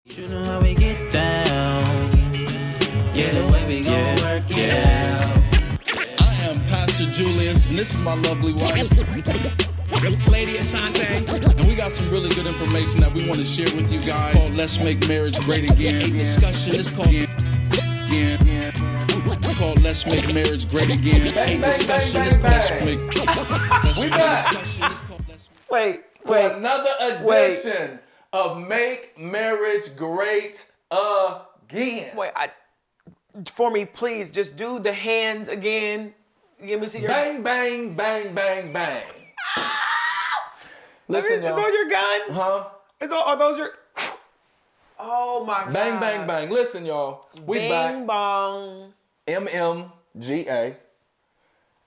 You know how we get down. Yeah, the way we gon' work it out. I am Pastor Julius, and this is my lovely wife, Lady Ashante. and we got some really good information that we want to share with you guys called Let's Make Marriage Great Again. A discussion is called Let's Make Marriage Great Again. A discussion is called Let's Make. For another edition of Make Marriage Great Again. For me, please, just do the hands again. Let me see your... Bang, bang, bang, bang, bang. Listen, Is y'all. those your guns? Huh? Are those your... Oh, my God. Bang, bang, bang. Listen, y'all. We Bing back. bong. MMGA.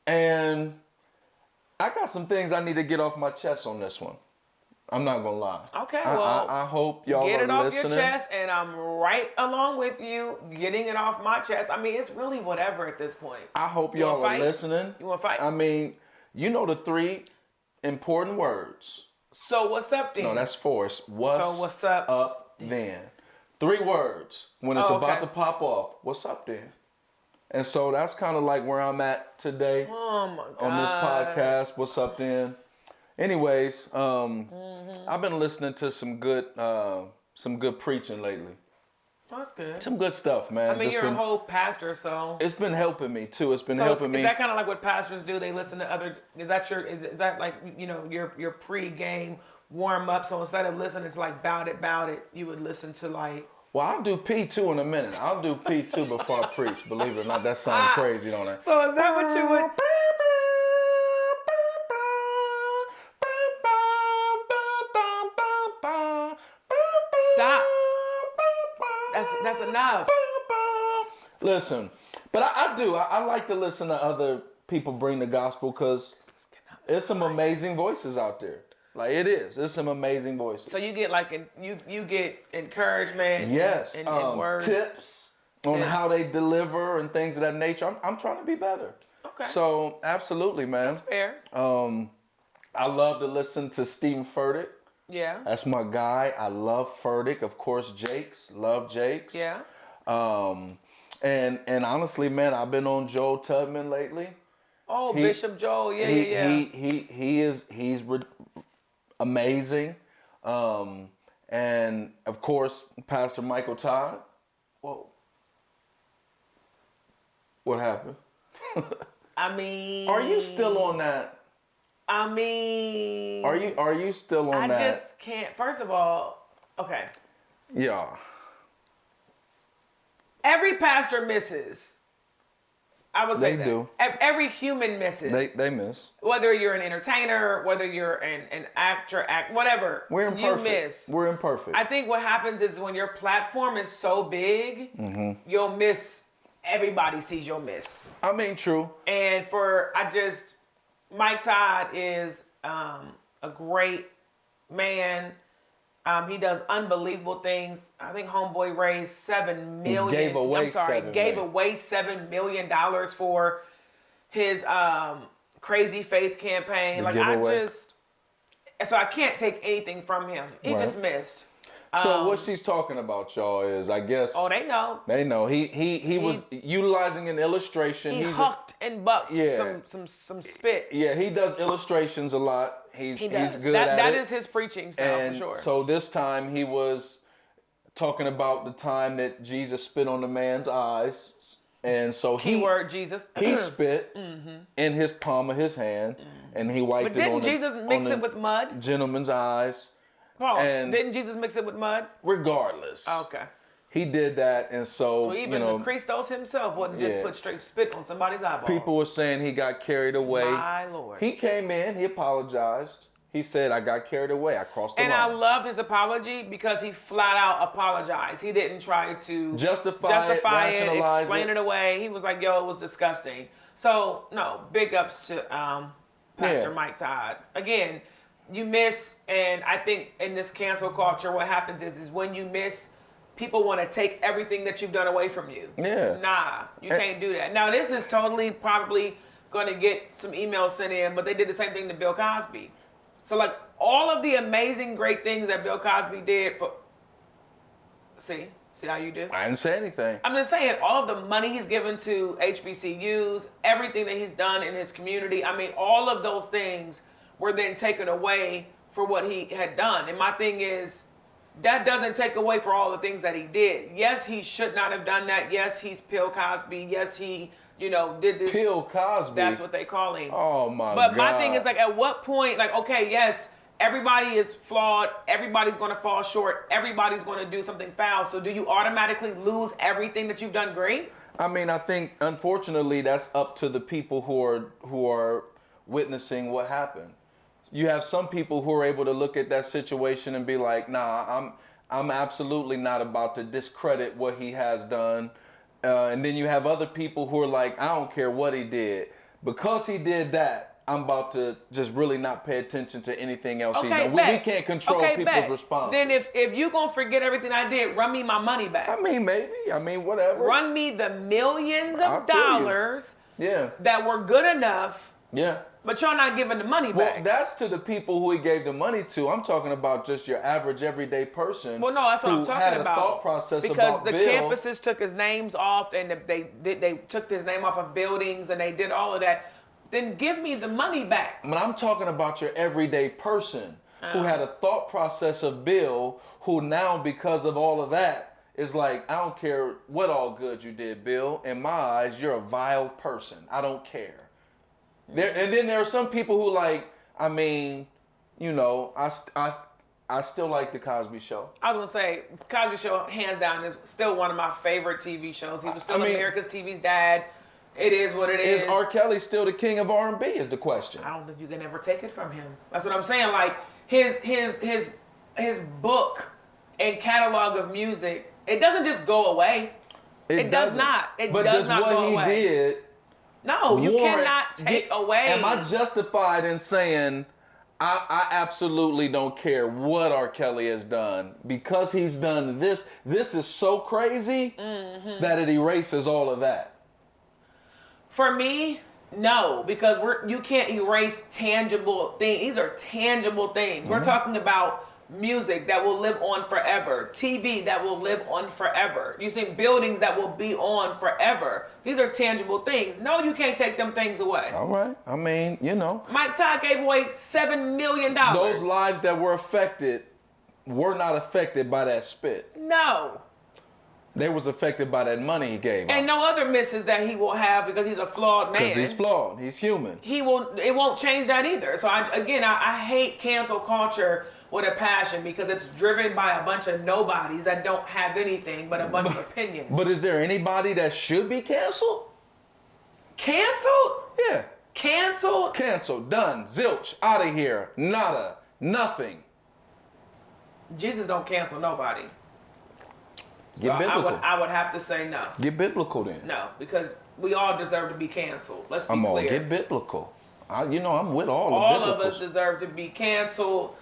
And I got some things I need to get off my chest on this one. I'm not going to lie. Okay, well, I hope y'all get are it off listening. your chest, and I'm right along with you getting it off my chest. I mean, it's really whatever at this point. I hope You wanna y'all are fight? listening. You want to fight? I mean, you know the 3 important words. So what's up, then? No, that's 4. It's what's up then? 3 words. When it's Oh, about okay. to pop off, what's up then? And so that's kind of like where I'm at today Oh, my God. on this podcast. What's up then? Anyways, I've been listening to some good preaching lately. That's good. Some good stuff, man. I mean, Just you're been- a whole pastor, so... It's been helping me too. It's been So helping me. is that kind of like what pastors do? They listen to other. Is that is that like, you know, your pre-game warm up? So instead of listening to like bout it, you would listen to like. Well, I'll do P2 in a minute. I'll do P2 before I preach. Believe it or not, that sounds crazy, don't it? So is that what you would? Stop. That's enough. Listen, but I like to listen to other people bring the gospel because there's some amazing voices out there. Like it is. There's some amazing voices. So you get like you get encouragement. Yes, And words. tips on Tips. how they deliver and things of that nature. I'm trying to be better. Okay. So absolutely, man. That's fair. I love to listen to Stephen Furtick. Yeah. That's my guy. I love Furtick. Of course, Jakes. Love Jakes. Yeah. And honestly, man, I've been on Joel Tubman lately. Oh, He- Bishop Joel. Yeah. He's amazing. And of course, Pastor Michael Todd. Whoa. What happened? I mean. Are you still on that? I mean. Are you still on I that? just can't. First of all, okay. Yeah. Every pastor misses. I would say They that. do. Every human misses. They miss. Whether you're an entertainer, whether you're an actor, whatever. We're imperfect. You miss. We're imperfect. I think what happens is when your platform is so big, Mm-hmm. you'll miss. Everybody sees you'll miss. I mean, true. And Mike Todd is a great man. He does unbelievable things. I think Homeboy raised $7 million. gave away $7 million for his Crazy Faith campaign. The giveaway. So I can't take anything from him. He Right. just missed. So what she's talking about, y'all, is I guess Oh, they know. they know he was utilizing an illustration. He He's hucked and bucked Yeah. some spit. yeah, he does illustrations a lot. He's He does. good at That it. is his preaching style And for sure. so this time he was talking about the time that Jesus spit on the man's eyes, and so Keyword Jesus. he spit in his palm of his hand, and he wiped But it on didn't Jesus mix the it with mud? gentleman's eyes. Pause. and- Didn't Jesus mix it with mud? Regardless, Okay. he did that, and so, So even the Christos himself wouldn't just Yeah. put straight spit on somebody's eyeballs. people were saying he got carried away. My Lord. He came in, he apologized. He said, "I got carried away. I crossed the And I line." loved his apology because he flat out apologized. He didn't try to Justify it, rationalize explain it away. He was like, yo, it was disgusting. So, no, big ups to Pastor Yeah. Mike Todd. Again, you miss, and I think in this cancel culture, what happens is when you miss, people want to take everything that you've done away from you. Yeah. Nah, you can't do that. Now, this is totally probably going to get some emails sent in, but they did the same thing to Bill Cosby. So, like, all of the amazing, great things that Bill Cosby did for See how you do? I didn't say anything. I'm just saying, all of the money he's given to HBCUs, everything that he's done in his community, I mean, all of those things were then taken away for what he had done. And my thing is, that doesn't take away for all the things that he did. Yes, he should not have done that. Yes, he's Bill Cosby. Yes, he, did this. Bill Cosby. That's what they call him. Oh my God. But my thing is, like, at what point, like, okay, yes, everybody is flawed. Everybody's going to fall short. Everybody's going to do something foul. So do you automatically lose everything that you've done great? I mean, I think unfortunately that's up to the people who are witnessing what happened. You have some people who are able to look at that situation and be like, nah, I'm absolutely not about to discredit what he has done. And then you have other people who are like, I don't care what he did. Because he did that, I'm about to just really not pay attention to anything else he done. We can't control people's responses. Then if you're going to forget everything I did, run me my money back. I mean, maybe. I mean, whatever. Run me the millions of dollars that were good enough. Yeah. But y'all not giving the money back. Well, that's to the people who he gave the money to. I'm talking about just your average, everyday person. Well, no, that's what I'm talking about. Had a thought process because about the Bill. campuses took his names off, and they took his name off of buildings, and they did all of that. Then give me the money back. But I'm talking about your everyday person who had a thought process of Bill, who now, because of all of that, is like, I don't care what all good you did, Bill. In my eyes, you're a vile person. I don't care. And then there are some people who like, I mean, I still like the Cosby Show. I was gonna say, Cosby Show, hands down, is still one of my favorite TV shows. He was still America's TV's dad. It is what it is. Is R. Kelly still the king of R&B is the question. I don't think you can ever take it from him. That's what I'm saying. Like his book and catalog of music, it doesn't just go away. It does not. It does not go away. But what he did. No, you cannot take away. Am I justified in saying I absolutely don't care what R. Kelly has done because he's done this? This is so crazy that it erases all of that. For me, no, because you can't erase tangible things. These are tangible things. We're talking about music that will live on forever, TV that will live on forever. You see buildings that will be on forever. These are tangible things. No, you can't take them things away. All right. I mean, Mike Todd gave away $7 million. Those lives that were affected were not affected by that spit. No. They was affected by that money he gave. And no other misses that he will have because he's a flawed man. Because he's flawed. He's human. It won't change that either. So I hate cancel culture with a passion because it's driven by a bunch of nobodies that don't have anything but a bunch of opinions. But is there anybody that should be canceled? Canceled? Yeah. Canceled? Canceled. Done. Zilch. Out of here. Nada. Nothing. Jesus don't cancel nobody. Get biblical. I would have to say no. Get biblical then. No, because we all deserve to be canceled. Let's be clear. All get biblical. I'm with all of us deserve to be canceled.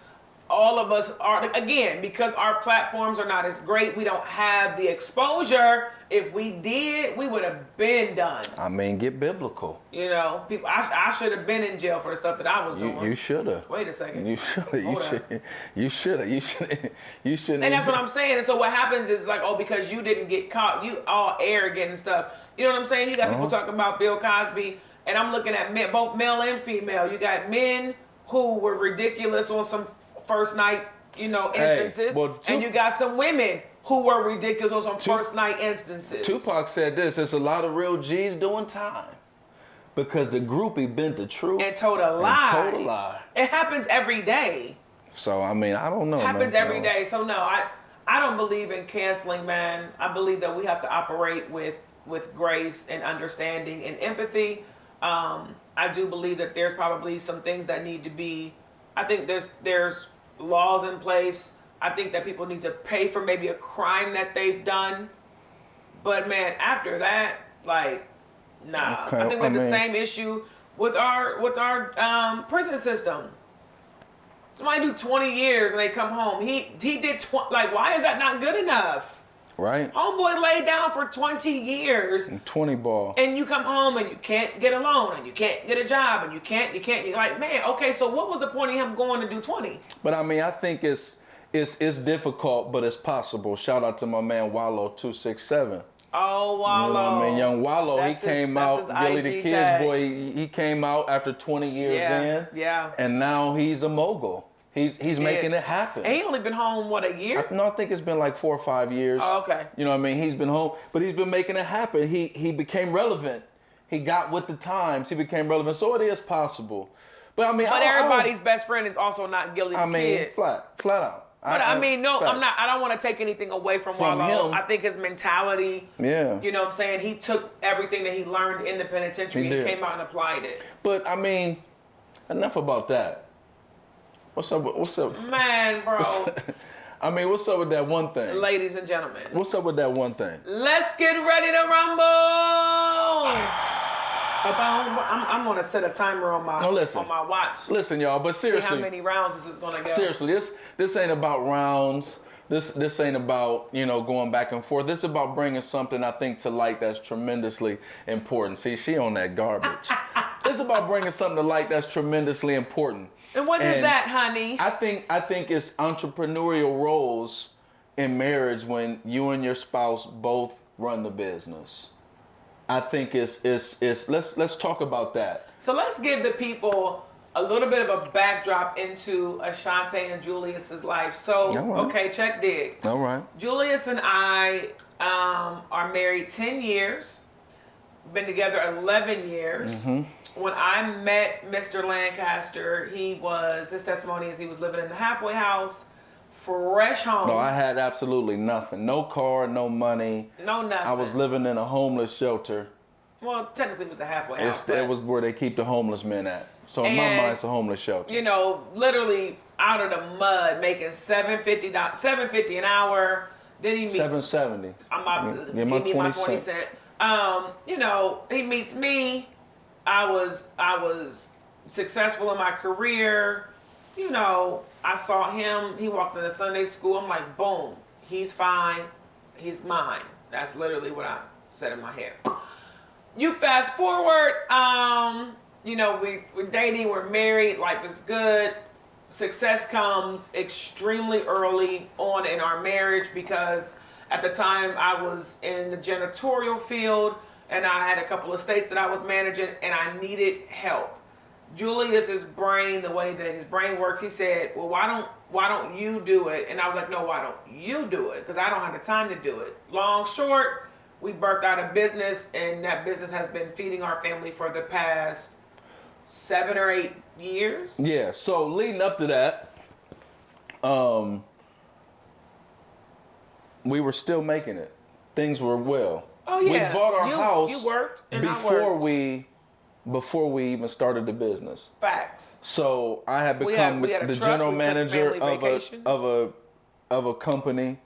All of us are, again, because our platforms are not as great, we don't have the exposure. If we did, we would have been done. I mean, get biblical. People, I should have been in jail for the stuff that I was doing. You should have. Wait a second. You should have. You should have. You shouldn't. And that's what I'm saying. And so what happens is like, because you didn't get caught, you all arrogant and stuff. You know what I'm saying? You got people talking about Bill Cosby, and I'm looking at men, both male and female. You got men who were ridiculous on some first night, instances, and you got some women who were ridiculous on some first night instances. Tupac said this: "There's a lot of real G's doing time because the groupie bent the truth and told a lie. It happens every day. So I mean, I don't know. It happens every day. So no, I don't believe in canceling, man. I believe that we have to operate with grace and understanding and empathy. I do believe that there's probably some things that need to be. I think there's laws in place. I think that people need to pay for maybe a crime that they've done. But man, after that, nah. Okay, I think we have the same issue with our prison system. Somebody do 20 years and they come home. He did why is that not good enough? Right. Homeboy laid down for 20 years. And 20 ball. And you come home and you can't get a loan and you can't get a job and you can't. You're like, man, okay, so what was the point of him going to do 20? But I mean, I think it's it's difficult, but it's possible. Shout out to my man Wallow 267. Oh, Wallow. You know what I mean? Young Wallow, That's he came out, his Gilly the IG Kids tag. boy, he came out after 20 years in. Yeah. And now he's a mogul. He's making it happen. And he only been home, what, a year? I think it's been like 4 or 5 years. Oh, okay. You know what I mean? He's been home, but he's been making it happen. He became relevant. He got with the times. He became relevant. So it is possible. But I mean, But everybody's best friend is also not Gilly the I mean, Kid. flat out. But I mean, no, facts. I'm not. I don't want to take anything away from From Wallow. him. I think his mentality. Yeah. You know what I'm saying? He took everything that he learned in the penitentiary He and did. came out and applied it. But I mean, enough about that. What's up? What's up? Man, bro. I mean, what's up with that one thing? Ladies and gentlemen, What's up with that one thing? let's get ready to rumble. I'm gonna set a timer on my No, listen. on my watch. Listen, y'all, but See seriously, how many rounds this is gonna go. seriously, this ain't about rounds. This ain't about, going back and forth. This is about bringing something I think to light that's tremendously important. See, she on that garbage. It's about bringing something to light that's tremendously important. And what is And that, honey? I think it's entrepreneurial roles in marriage when you and your spouse both run the business. I think it's let's talk about that. So let's give the people a little bit of a backdrop into Ashante and Julius's life. So, All right. okay, check dig. All right. Julius and I are married 10 years, been together 11 years. Mm-hmm. When I met Mr. Lancaster, his testimony is he was living in the halfway house, fresh home. No, I had absolutely nothing. No car, no money. No nothing. I was living in a homeless shelter. Well, technically it was the halfway house. but- It was where they keep the homeless men at. So in my And, mind, it's a homeless shelter. Literally out of the mud, making $7.50 an hour. Then he meets $7.70. give Give me my my 20 20 cent. cent. He meets me. I was successful in my career. I saw him. He walked into Sunday school. I'm like, boom, he's fine. He's mine. That's literally what I said in my head. You fast forward, we're dating, we're married, life is good. Success comes extremely early on in our marriage because at the time I was in the janitorial field and I had a couple of states that I was managing and I needed help. Julius's brain, the way that his brain works, he said, well, why don't you do it? And I was like, no, why don't you do it? Because I don't have the time to do it. Long, short, we birthed out a business, and that business has been feeding our family for the past 7 or 8 years. Yeah, so leading up to that, we were still making it. Things were well. Oh, yeah. We bought our house You worked, and I before worked. before we even started the business. Facts. So I had We become had a the truck, general we took manager family vacations. of a company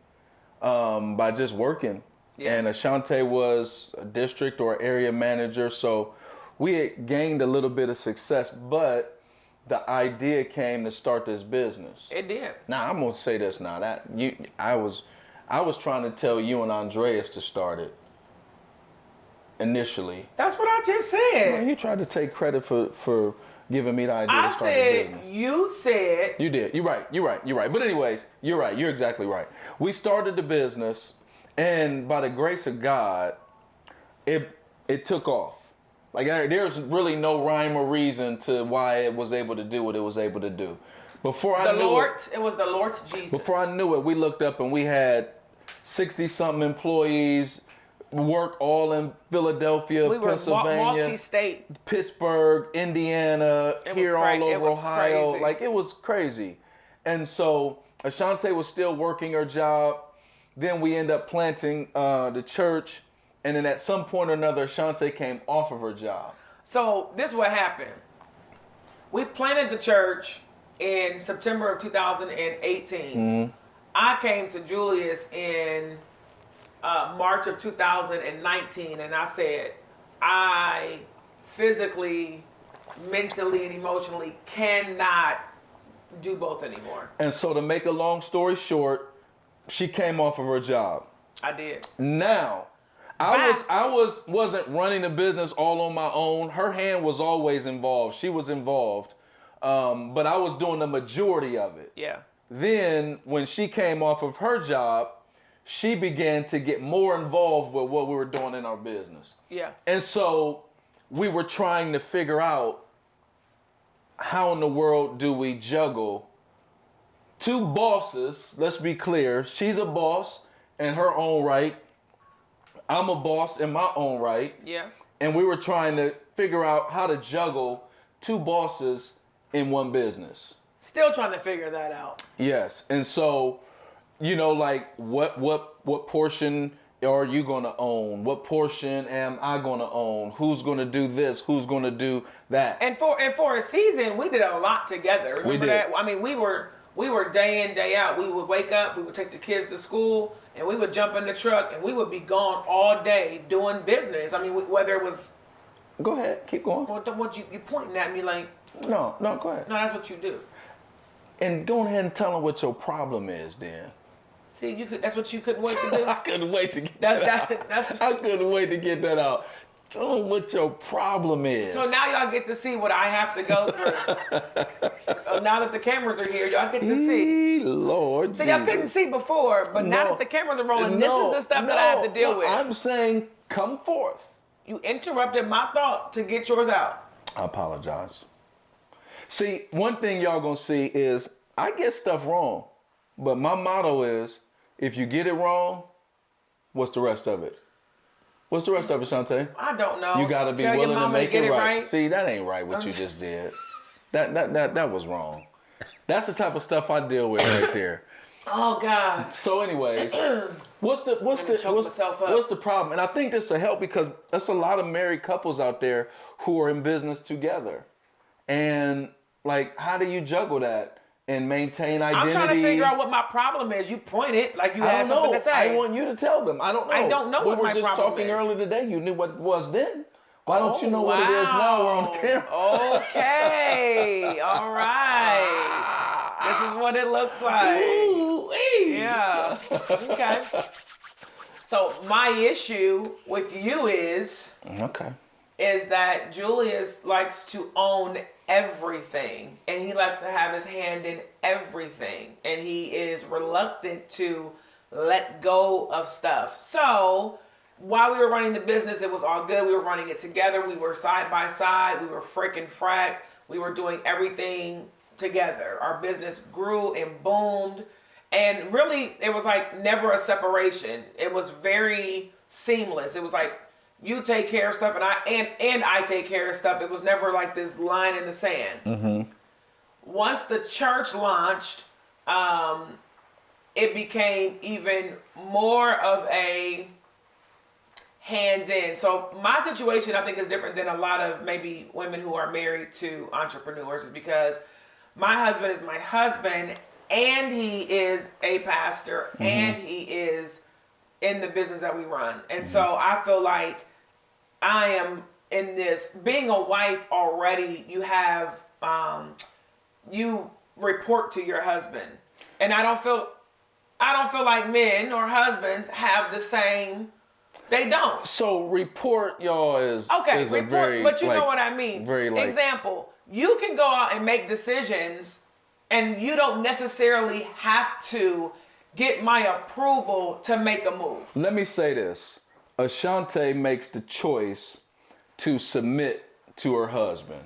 by just working. Yeah. And Ashante was a district or area manager. So we had gained a little bit of success, but the idea came to start this business. It did. Now I'm gonna say this now. I was trying to tell you and Andreas to start it initially. That's what I just said. Well, you tried to take credit for giving me the idea I to start the said, business. you said. You did. You're right. But anyways, you're right. You're exactly right. We started the business, and by the grace of God, it took off. Like there's really no rhyme or reason to why it was able to do what it was able to do. Before I knew It was the Lord's Jesus. Before I knew it, we looked up and we had 60-something employees, work all in Philadelphia, we were Pennsylvania, multi-state. Pittsburgh, Indiana, It was here all it over was Ohio. crazy. Like it was crazy. And so Ashante was still working her job. Then we end up planting the church. And then at some point or another, Ashante came off of her job. So this is what happened. We planted the church in September of 2018. Mm-hmm. I came to Julius in March of 2019, and I said, I physically, mentally, and emotionally cannot do both anymore. And so to make a long story short, she came off of her job. I did. Now, I wasn't running the business all on my own. Her hand was always involved. She was involved. But I was doing the majority of it. Yeah. then when she came off of her job, she began to get more involved with what we were doing in our business. Yeah. And so we were trying to figure out how in the world do we juggle two bosses. Let's be clear. She's a boss in her own right. I'm a boss in my own right. Yeah. And we were trying to figure out how to juggle two bosses in one business. Still trying to figure that out. Yes. And so, you know, like what portion are you going to own? What portion am I going to own? Who's going to do this? Who's going to do that? And for a season, we did a lot together. Remember We did. that? I mean, we were day in, day out. We would wake up, we would take the kids to school, and we would jump in the truck, and we would be gone all day doing business. I mean, whether it was... Go ahead. Keep going. What you pointing at me like... No, go ahead. No, that's what you do. And go ahead and tell them what your problem is then. See, that's what you couldn't wait to do? I couldn't wait to get that out. I couldn't wait to get that out. Tell them what your problem is. So now y'all get to see what I have to go through. Now that the cameras are here, y'all get to see. Lord So y'all couldn't see before, but now that the cameras are rolling, this is the stuff that I have to deal with. I'm saying come forth. You interrupted my thought to get yours out. I apologize. See, one thing y'all gonna see is I get stuff wrong, but my motto is if you get it wrong, what's the rest of it? What's the rest of it, Shantae? I don't know. You gotta be Tell your willing to mama make get it right. right. See, that ain't right what you just did. That was wrong. That's the type of stuff I deal with right there. Oh God. So, anyways, what's the problem? And I think this will help because there's a lot of married couples out there who are in business together, and like, how do you juggle that and maintain identity? I'm trying to figure out what my problem is. You pointed like you had something to say. I want you to tell them. I don't know. I don't know what my problem is. We were just talking earlier today. You knew what it was then. Why don't you know what it is now? We're on camera. Okay. All right. This is what it looks like. Ooh-wee. Yeah. Okay. So my issue with you is that Julius likes to own everything, and he likes to have his hand in everything, and he is reluctant to let go of stuff. So while we were running the business, it was all good. We were running it together. We were side by side. We were freaking frack. We were doing everything together. Our business grew and boomed, and really it was like never a separation. It was very seamless. It was like you take care of stuff and I take care of stuff. It was never like this line in the sand. Mm-hmm. Once the church launched, it became even more of a hands in. So my situation, I think, is different than a lot of maybe women who are married to entrepreneurs, is because my husband is my husband, and he is a pastor, and he is in the business that we run. And so I feel like I am in this, being a wife already, you have, you report to your husband. And I don't feel like men or husbands have the same, they don't. So report, y'all, is okay, is report, a very, but you like, know what I mean. Very like, example, you can go out and make decisions, and you don't necessarily have to get my approval to make a move. Let me say this. Ashante makes the choice to submit to her husband.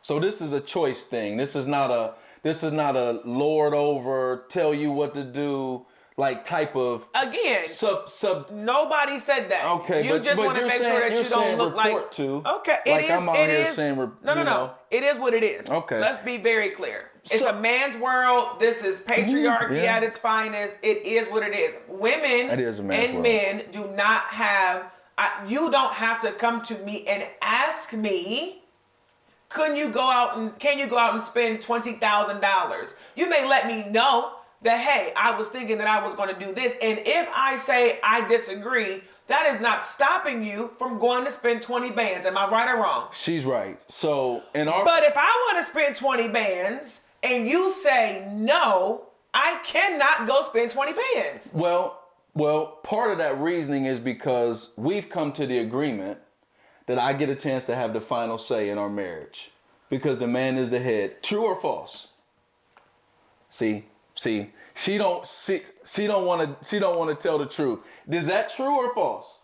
So this is a choice thing. This is not a lord over, tell you what to do, like type of again sub. Nobody said that. Okay, you just want to make sure that you don't look like. To, okay, like it is. I'm out here saying No. It is what it is. Okay. Let's be very clear. It's a man's world. This is patriarchy at its finest. It is what it is. Women and men do not have. You don't have to come to me and ask me. Can you go out and spend $20,000? You may let me know that, hey, I was thinking that I was going to do this, and if I say I disagree, that is not stopping you from going to spend 20 bands. Am I right or wrong? She's right. So but if I want to spend 20 bands and you say no, I cannot go spend 20 bands. Well, part of that reasoning is because we've come to the agreement that I get a chance to have the final say in our marriage, because the man is the head. True or false? See, See, she don't want to tell the truth. Is that true or false?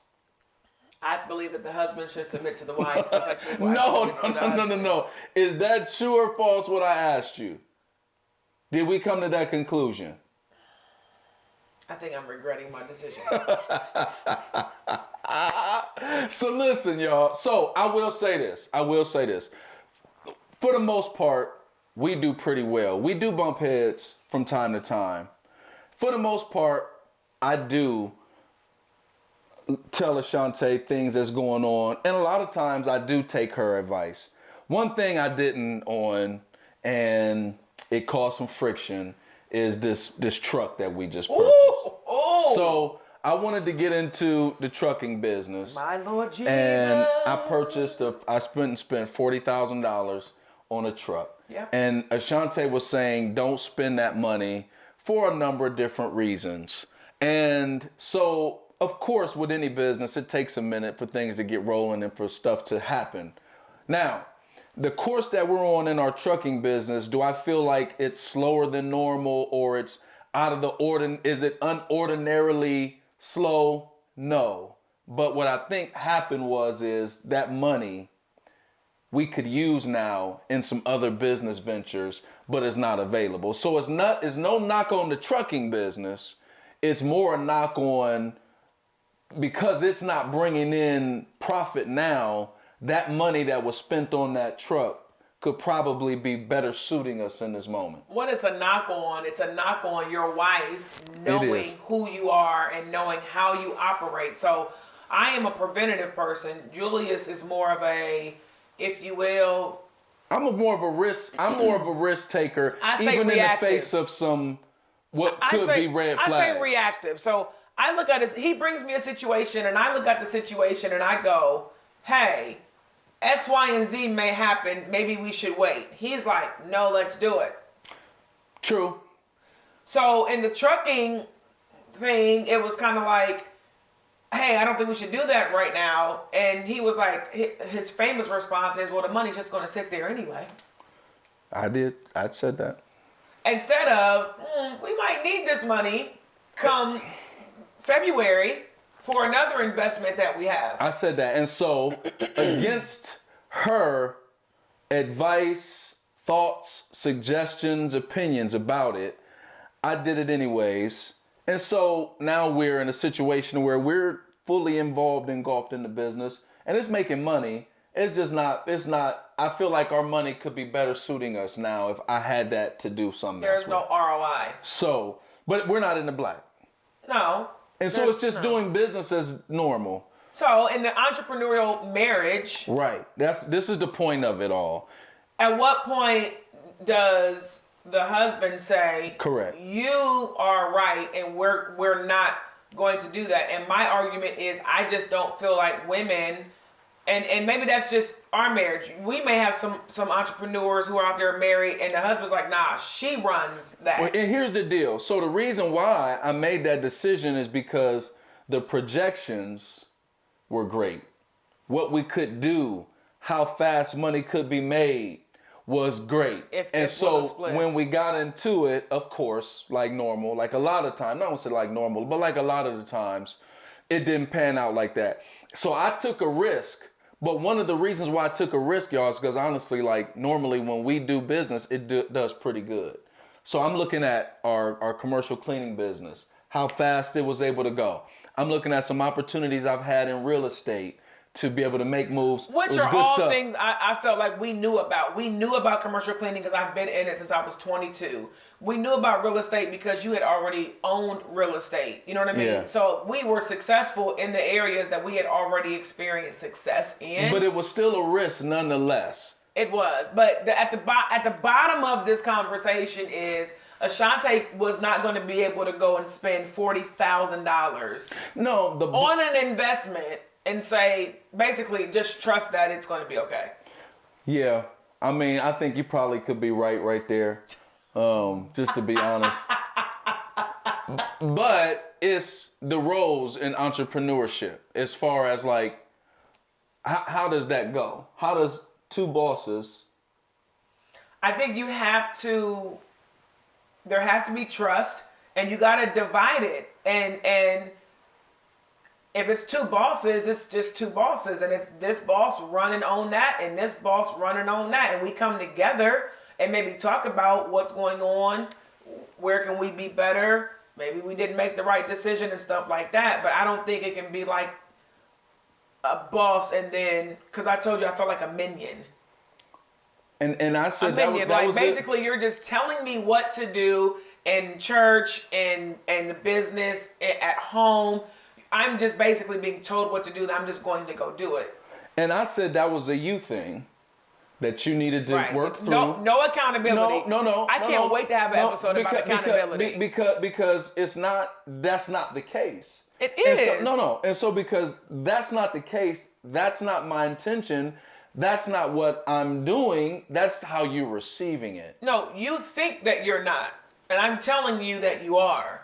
I believe that the husband should submit to the wife. Just like the wife submits to the No. husband. Is that true or false what I asked you? Did we come to that conclusion? I think I'm regretting my decision. So listen, y'all. So I will say this. For the most part, we do pretty well. We do bump heads from time to time. For the most part, I do tell Ashante things that's going on. And a lot of times I do take her advice. One thing I didn't on, and it caused some friction, is this truck that we just purchased. Oh. So I wanted to get into the trucking business. My Lord Jesus. And I spent $40,000 on a truck. Yeah. And Ashante was saying, don't spend that money for a number of different reasons. And so, of course, with any business, it takes a minute for things to get rolling and for stuff to happen. Now, the course that we're on in our trucking business, do I feel like it's slower than normal or it's out of the ordinary? Is it unordinarily slow? No. But what I think happened is that money we could use now in some other business ventures, but it's not available. So it's no knock on the trucking business. It's more a knock on, because it's not bringing in profit now, that money that was spent on that truck could probably be better suiting us in this moment. What is a knock on? It's a knock on your wife knowing who you are and knowing how you operate. So I am a preventative person. Julius is more of a, if you will, I'm more of a risk taker, even reactive. In the face of some what could be red flags. I say reactive. So I look at it, he brings me a situation and I look at the situation and I go, hey, X, Y, and Z may happen. Maybe we should wait. He's like, no, let's do it. True. So in the trucking thing, it was kind of like, hey, I don't think we should do that right now. And he was like, his famous response is, well, the money's just going to sit there anyway. I said that. Instead of, we might need this money come February for another investment that we have. I said that. And so against her advice, thoughts, suggestions, opinions about it, I did it anyways. And so now we're in a situation where we're fully engulfed in the business, and it's making money. It's not, I feel like our money could be better suiting us now if I had that to do something else. There's no ROI. So, but we're not in the black. No. And so it's just doing business as normal. So in the entrepreneurial marriage. Right. This is the point of it all. At what point does the husband say, correct, you are right and we're not going to do that? And my argument is, I just don't feel like women, and maybe that's just our marriage. We may have some entrepreneurs who are out there married and the husband's like, nah, she runs that. Well, and here's the deal. So the reason why I made that decision is because the projections were great. What we could do, how fast money could be made was great. So when we got into it, of course, like normal, like a lot of times, not gonna say like normal, but like a lot of the times, it didn't pan out like that. So I took a risk. But one of the reasons why I took a risk, y'all, is because honestly, like normally when we do business, it does pretty good. So I'm looking at our commercial cleaning business, how fast it was able to go. I'm looking at some opportunities I've had in real estate to be able to make moves. Which are all things I felt like we knew about. We knew about commercial cleaning because I've been in it since I was 22. We knew about real estate because you had already owned real estate. You know what I mean? Yeah. So we were successful in the areas that we had already experienced success in. But it was still a risk nonetheless. It was. But at the bottom of this conversation is Ashante was not going to be able to go and spend $40,000 on an investment and say, basically, just trust that it's going to be okay. Yeah. I mean, I think you probably could be right there, just to be honest. But it's the roles in entrepreneurship as far as like, how does that go? How does two bosses? I think you have to there has to be trust, and you got to divide it. And if it's two bosses, it's just two bosses, and it's this boss running on that and this boss running on that, and we come together and maybe talk about what's going on, where can we be better, maybe we didn't make the right decision and stuff like that. But I don't think it can be like a boss and then, because I told you I felt like a minion. And I said That was basically you're just telling me what to do in church and the business at home. I'm just basically being told what to do. I'm just going to go do it. And I said that was a you thing that you needed to work through. No accountability. No. I can't wait to have an episode about accountability. Because that's not the case. It is. And so because that's not the case, that's not my intention. That's not what I'm doing. That's how you're receiving it. No, you think that you're not. And I'm telling you that you are.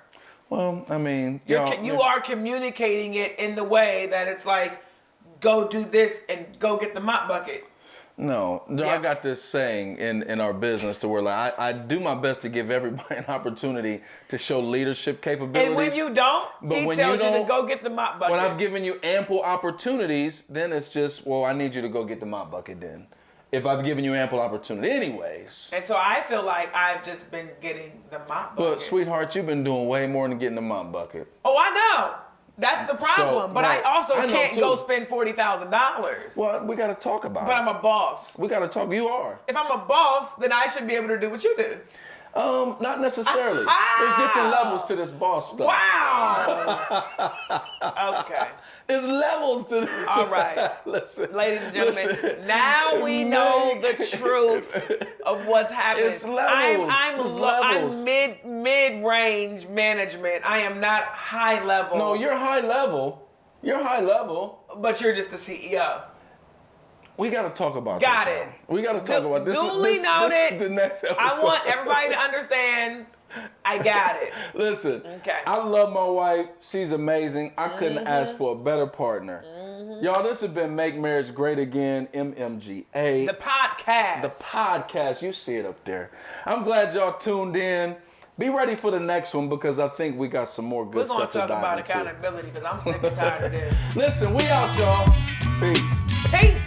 Well, I mean, you are communicating it in the way that it's like, go do this and go get the mop bucket. No, I got this saying in our business to where like I do my best to give everybody an opportunity to show leadership capabilities. And when you don't, he tells you to go get the mop bucket. When I've given you ample opportunities, then it's just, well, I need you to go get the mop bucket then. If I've given you ample opportunity anyways. And so I feel like I've just been getting the mop bucket. But sweetheart, you've been doing way more than getting the mop bucket. Oh, I know. That's the problem. But I also can't go spend $40,000. Well, we got to talk about it. But I'm a boss. We got to talk. You are. If I'm a boss, then I should be able to do what you do. Not necessarily. There's different levels to this boss stuff. Wow. Okay. There's levels to this. All right. Listen, ladies and gentlemen, now we know the truth of what's happening. It's levels. I'm mid-range management. I am not high level. No, you're high level. You're high level. But you're just the CEO. We got to talk about Got this. it. We got to talk about this. Duly noted. This is the next episode. I want everybody to understand. I got it. Listen. Okay. I love my wife. She's amazing. I couldn't ask for a better partner. Y'all, this has been Make Marriage Great Again, MMGA. The podcast. The podcast. You see it up there. I'm glad y'all tuned in. Be ready for the next one because I think we got some more good stuff to dive into. We're going to talk about accountability because I'm sick and tired of this. Listen, we out, y'all. Peace. Peace.